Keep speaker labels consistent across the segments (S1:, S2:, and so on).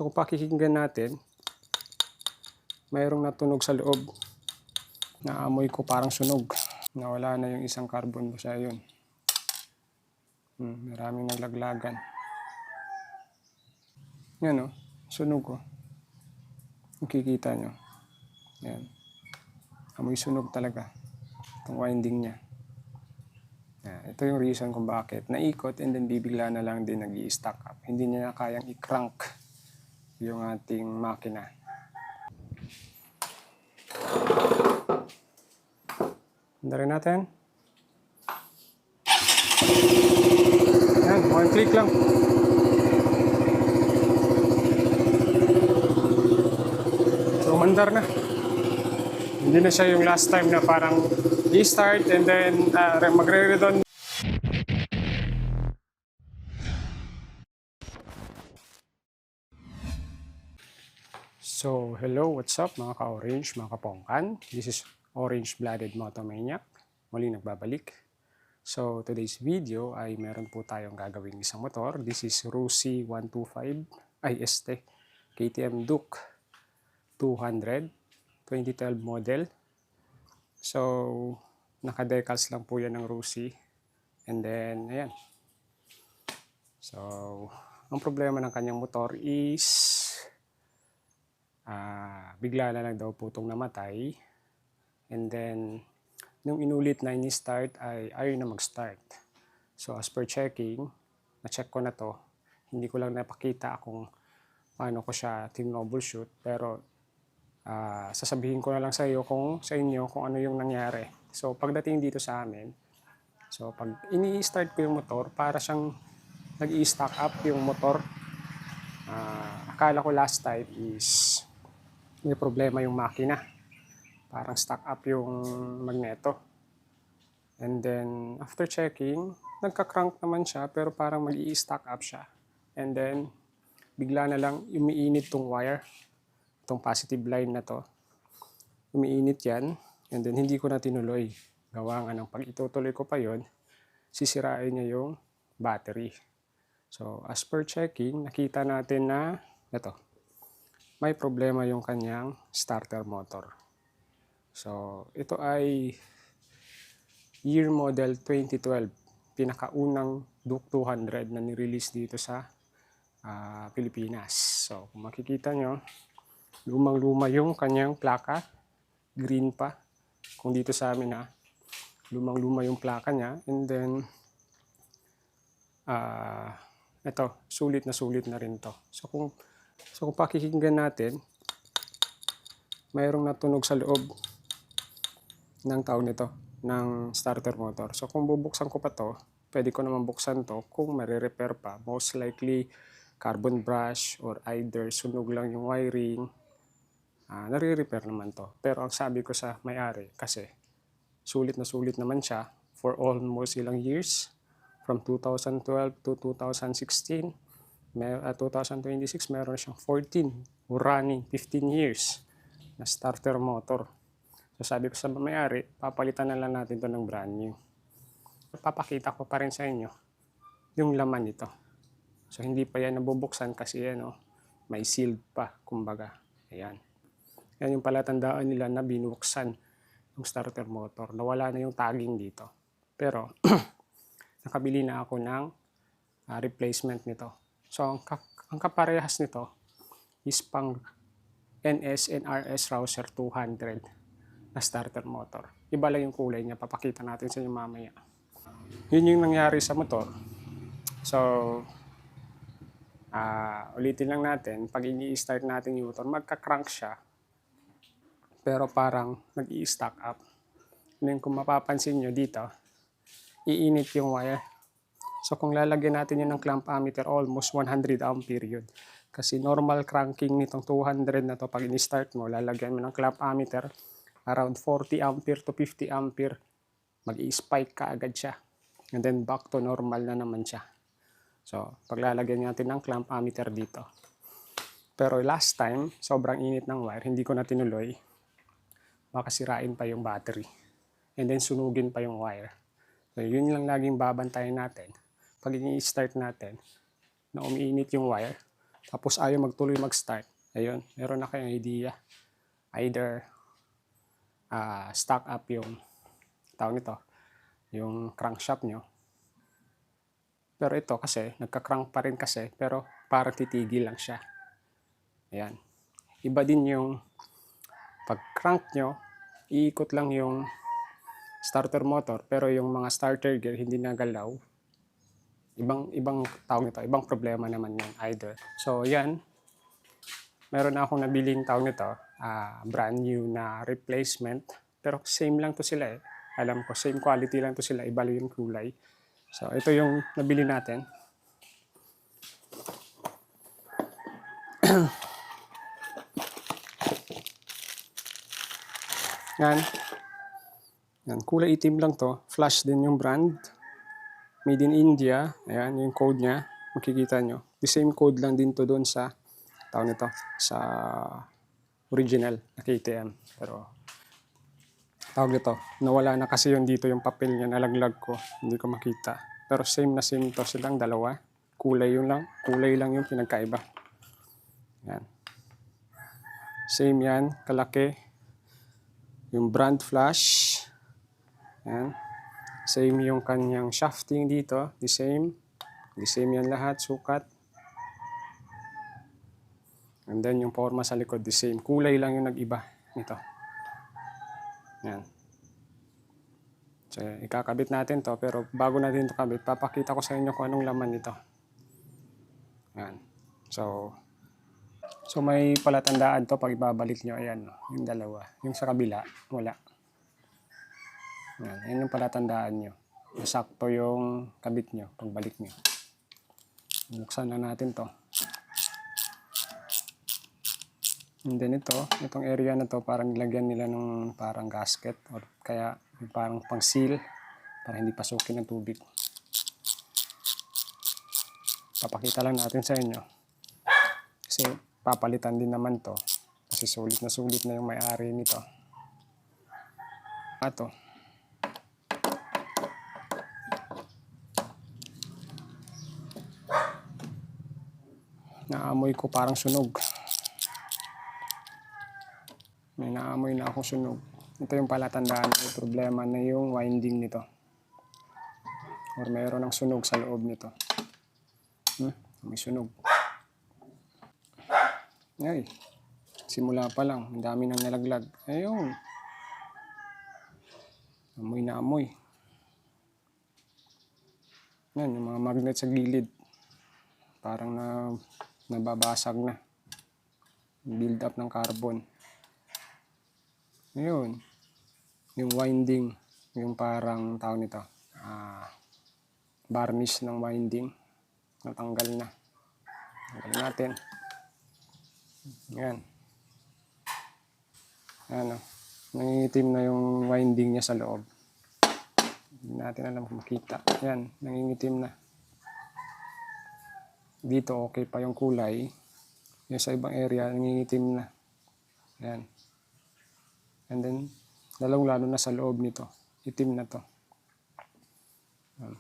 S1: So kung pakikinggan natin, mayroong natunog sa loob. Naamoy ko parang sunog. Nawala na yung isang carbon busa yun. Maraming naglaglagan. Yan o, sunog o. Nakikita nyo. Yan. Amoy sunog talaga. Itong winding niya. Yan. Ito yung reason kung bakit naikot and then bibigla na lang din nag-i-stack up. Hindi niya kayang i-crank yung ating makina. Handa rin natin. Yan, one click lang. So, umandar na. Hindi na siya yung last time na parang i-start and then magre-redon. So, hello, what's up mga ka-orange, mga kapongkan? This is Orange Blooded Motomaniac. Muli nagbabalik. So, today's video ay meron po tayong gagawing isang motor. This is Rusi 125 IST KTM Duke 200 2012 model. So, naka-decals lang po yan ng Rusi. And then, ayan. So, ang problema ng kanyang motor is bigla na lang daw po itong namatay. And then, nung inulit na ini-start ay ayaw na mag-start. So, as per checking, na-check ko na to. Hindi ko lang napakita kung paano ko siya tinroubleshoot. Pero, sasabihin ko na lang sa inyo kung ano yung nangyari. So, pagdating dito sa amin, so pag ini-start ko yung motor, para siyang nag-i-stack up yung motor. Akala ko last time is may problema yung makina. Parang stack up yung magneto. And then, after checking, nagka-crank naman siya, pero parang mag-i-stack up siya. And then, bigla na lang umiinit tong wire. Itong positive line na to. Umiinit yan. And then, hindi ko na tinuloy. Gawa nga ng pag itutuloy ko pa yon, sisirain niya yung battery. So, as per checking, nakita natin na ito, may problema yung kanyang starter motor. So, ito ay year model 2012. Pinakaunang Duke 200 na nirelease dito sa Pilipinas. So, kung makikita nyo, lumang-luma yung kanyang plaka. Green pa. Kung dito sa amin lumang-luma yung plaka niya. And then, ito, sulit na rin to. So kung pakikinggan natin, mayroong natunog sa loob ng taon nito, ng starter motor. So kung bubuksan ko pa to, pwede ko naman buksan to kung marirepair pa. Most likely, carbon brush or either sunog lang yung wiring. Nare-repair naman to. Pero ang sabi ko sa may-ari, kasi sulit naman siya for almost ilang years. From 2012 to 2016, 2026, meron siyang 14 running 15 years na starter motor. So sabi ko sa may-ari, papalitan na lang natin to ng brand new. Papakita ko pa rin sa inyo yung laman nito. So hindi pa yan nabubuksan kasi may sealed pa, kumbaga. Ayan. Yan yung palatandaan nila na binuksan yung starter motor. Nawala na yung tagging dito. Pero nakabili na ako ng replacement nito. So, ang kaparehas nito is pang NS and RS Rouser 200 na starter motor. Iba lang yung kulay niya. Papakita natin sa inyo mamaya. Yun yung nangyari sa motor. So, ulitin lang natin. Pag ini-start natin yung motor, magka-crank siya. Pero parang nag-i-stack up. And kung mapapansin nyo dito, iinit yung wire. So kung lalagyan natin yun ng clamp ammeter, almost 100 ampere yun. Kasi normal cranking nitong 200 na to, pag in-start mo, lalagyan mo ng clamp ammeter, around 40 ampere to 50 ampere, mag-i-spike ka agad siya. And then back to normal na naman siya. So pag lalagyan natin ng clamp ammeter dito. Pero last time, sobrang init ng wire, hindi ko na tinuloy. Baka sirain pa yung battery. And then sunugin pa yung wire. So, yun lang laging babantayan natin. Pag i-start natin, na umiinit yung wire, tapos ayaw magtuloy mag-start, ayun, meron na kayong idea. Either stock up yung tawag nito, yung crankshaft nyo. Pero ito kasi, nagka-crank pa rin kasi, pero parang titigil lang siya. Ayan. Iba din yung pag-crank nyo, iikot lang yung starter motor, pero yung mga starter gear hindi nagalaw. Ibang tawag nito, ibang problema naman yan either. So yan, meron na akong nabiling tawag nito, brand new na replacement. Pero same lang to sila eh. Alam ko, same quality lang to sila, iba lang yung kulay. So ito yung nabili natin. Yan. Yan, kulay itim lang to. Flash din yung brand. Made in India. Ayan, yung code niya. Makikita nyo. The same code lang din to doon sa tawag nito, sa original na KTM. Pero tawag nito, nawala na kasi yun dito yung papel niya, nalaglag ko. Hindi ko makita. Pero same na same to silang dalawa. Kulay lang yung pinagkaiba. Yan. Same yan, kalaki. Yung brand flash. Yan. Same yung kanyang shafting dito. The same. The same yan lahat, sukat. And then yung forma sa likod, the same. Kulay lang yung nag-iba nito. Yan. So, ikakabit natin to, pero bago natin ito kabit, papakita ko sa inyo kung anong laman nito. Yan. So may palatandaan to pag ibabalik nyo. Ayan, yung dalawa. Yung sa kabila, wala. Yan. Yan yung palatandaan nyo. Sakto yung kabit nyo, pagbalik nyo. Buksan na natin to. And then itong area na to, parang nilagyan nila ng parang gasket or kaya parang pang seal para hindi pasukin ng tubig. Papakita lang natin sa inyo. Kasi papalitan din naman to. Kasi sulit na yung may-ari nito. Ito. Naamoy ko parang sunog. May naamoy na akong sunog. Ito yung palatandaan, may problema na yung winding nito. Or mayroon ng sunog sa loob nito. May sunog. Ay, simula pa lang, ang dami nang nalaglag. Ayun. Amoy na amoy. Yan, yung mga magnet sa gilid. Parang nababasag na. Build up ng carbon. Ayun. Yung winding, yung parang tawag nito, varnish ng winding. Natanggal na. Tanggal natin. Yan. Ano, nangingitim na yung winding niya sa loob. Hindi natin alam kung makita. Yan, nangingitim na. Dito okay pa yung kulay. Yung sa ibang area, nangingitim na. Yan. And then, lalong-lalo na sa loob nito. Itim na to. Yan.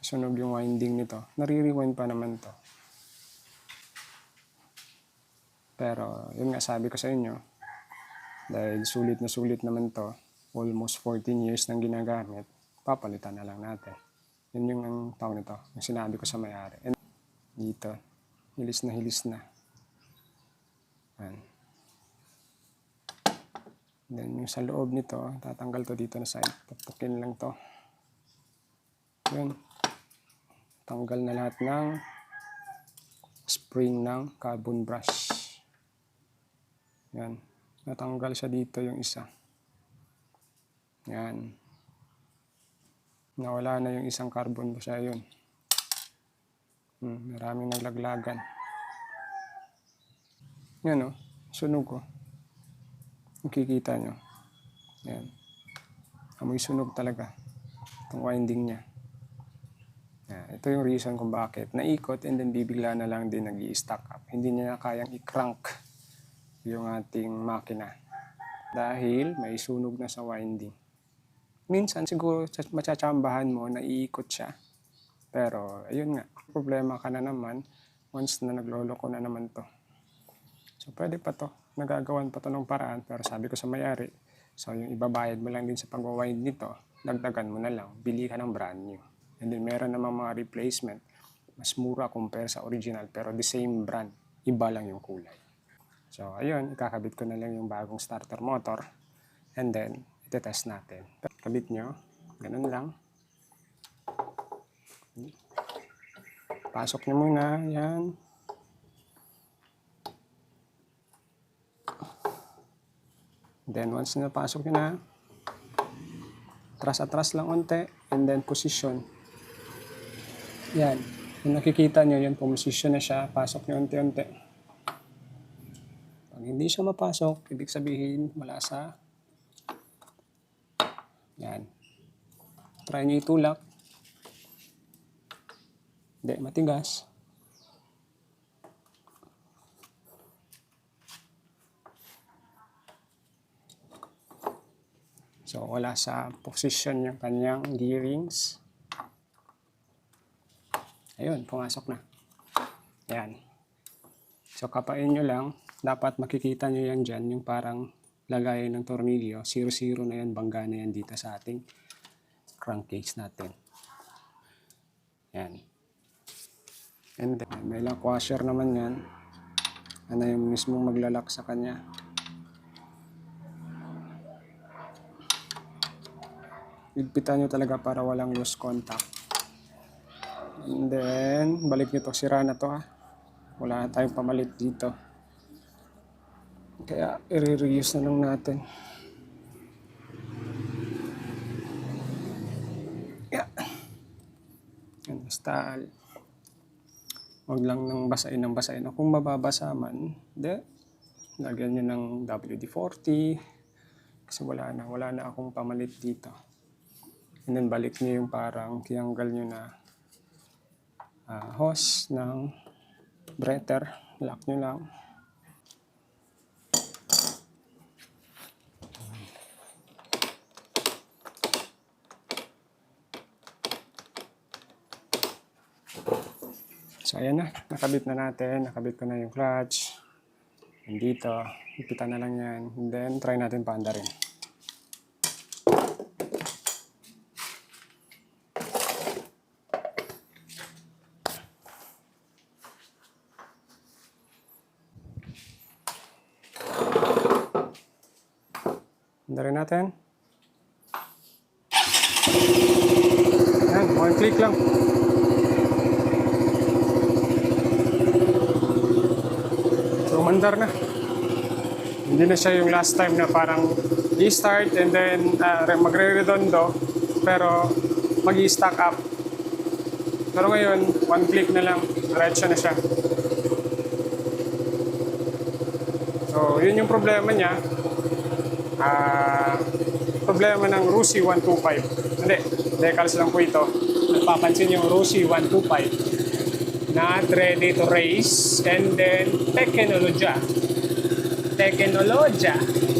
S1: Sunog yung winding nito. Nare-rewind pa naman to. Pero, yun nga sabi ko sa inyo, dahil sulit naman to, almost 14 years nang ginagamit, papalitan na lang natin. Yun yung ang tawag nito, yung sinabi ko sa may-ari. And dito, hilis na. Yan. Then yung sa loob nito, tatanggal to dito na side. Pupukin lang to. Yun. Tanggal na lahat ng spring ng carbon brush. Yan. Natanggal siya dito yung isa. Yan. Nawala na yung isang carbon brush. Ayun. Maraming naglaglagan. Yan o. Sunog ko. Makikita nyo. Yan. Amoy sunog talaga. Itong winding niya. Yan. Ito yung reason kung bakit. Naikot and then bibigla na lang din nag-i-stack up. Hindi niya kayang i-crank yung ating makina. Dahil may sunog na sa winding. Minsan siguro matsatsambahan mo na iikot siya. Pero ayun nga. Problema ka na naman once na nagloloko na naman to. So pwede pa to, nagagawan pa to ng paraan, pero sabi ko sa may-ari, so yung ibabayad mo lang din sa pag-wind nito, dagdagan mo na lang, bili ka ng brand new. And then meron namang mga replacement, mas mura compare sa original, pero the same brand, iba lang yung kulay. So ayun, ikakabit ko na lang yung bagong starter motor, and then itetest natin. Kabit nyo, ganun lang. Pasok nyo muna, yan. Then once na pasok nyo na, atras-atras lang unti, and then position. Yan. Kung nakikita nyo, yan, position na siya, pasok nyo unti-unti. Pag hindi siya mapasok, ibig sabihin, wala sa. Yan. Try nyo itulak. Hindi, matigas. So, wala sa position yung kanyang gearings. Ayun, pumasok na. Ayan. So, kapain nyo lang. Dapat makikita nyo yan dyan, yung parang lagayan ng tornilyo. 0-0 na yan, bangga na yan dito sa ating crankcase natin. Ayan. And then, may lock washer naman yan. Ano yung mismong maglalak sa kanya. Higpitan nyo talaga para walang loose contact. And then, balik nyo to. Sira na to Wala tayong pamalit dito. Kaya, i-reuse na lang natin. Yeah. Yan, basta huwag lang nang basain ng basain. Kung mababasa man, lagyan nyo ng WD-40. Kasi wala na akong pamalit dito. And then balik nyo yung parang tinanggal nyo na hose ng breather. Lock nyo lang. So ayan na, nakabit na natin. Nakabit ko na yung clutch. And dito, ipitan na lang yan. And then try natin paandarin. Andarin natin. Ayan, one click lang. So, umandar na. Hindi na siya yung last time na parang i-start and then magre-redondo pero mag-i-stack up. Pero ngayon, one click na lang. Diretso na siya. So, yun yung problema niya. Problema ng Rusi 125. Hindi, decals lang po ito. Napapansin yung Rusi 125. Not ready to race. And then, Teknolodya.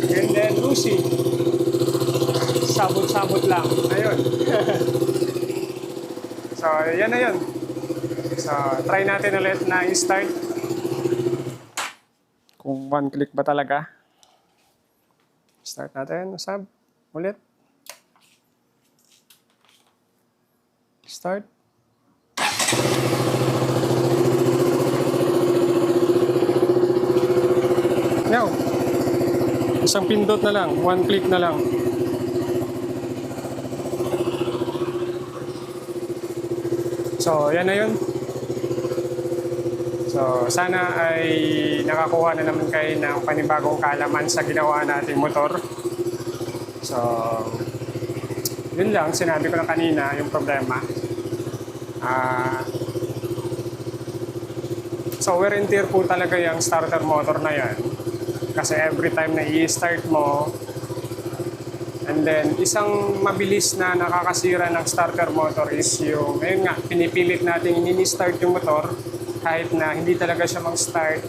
S1: And then, Rusi. Sabot-sabot lang. Ayun. So, yan na yun. So, try natin ulit na i-start. Kung one click ba talaga. Start natin. Sab. Ulit. Start. Now, isang pindot na lang. One click na lang. So, yan na yun. So, sana ay nakakuha na naman kayo ng panibagong kaalaman sa ginawa nating motor. So, yun lang. Sinabi ko na kanina yung problema. So, wear and tear po talaga yung starter motor na yan. Kasi every time na i-start mo, and then, isang mabilis na nakakasira ng starter motor is yung, ayun nga, pinipilit natin ini-start yung motor kahit na hindi talaga siya mag-start.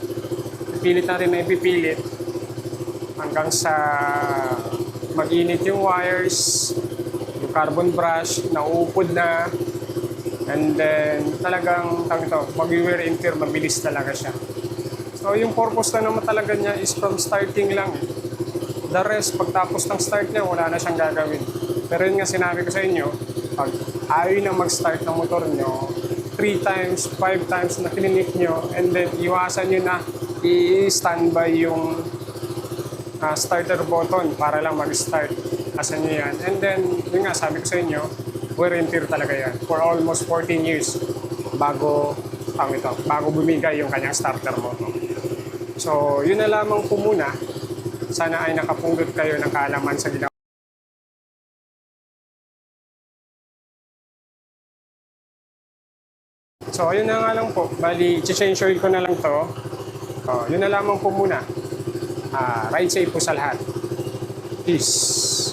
S1: Pipilit natin na ipipilit hanggang sa mag-init yung wires, yung carbon brush, nauupod na, And then, talagang, mag-wear and tear, mabilis talaga siya. So, yung purpose na naman talaga niya is from starting lang. The rest, pagtapos ng start niya, wala na siyang gagawin. Pero yun nga sinabi ko sa inyo, pag ayaw na mag-start ng motor nyo, 3 times, 5 times na kilinik nyo, and then iwasan nyo na i-standby yung starter button para lang mag-start. Asan nyo yan. And then, yun nga, sabi ko sa inyo, wear and tear talaga yan. For almost 14 years bago, bago bumigay yung kanyang starter motor. So, yun na lamang po muna. Sana ay nakapundot kayo ng kaalaman sa ginawa. So, ayun na nga lang po. Bali, change oil ko na lang to. Yun na lamang po muna. Ride safe po sa lahat. Peace.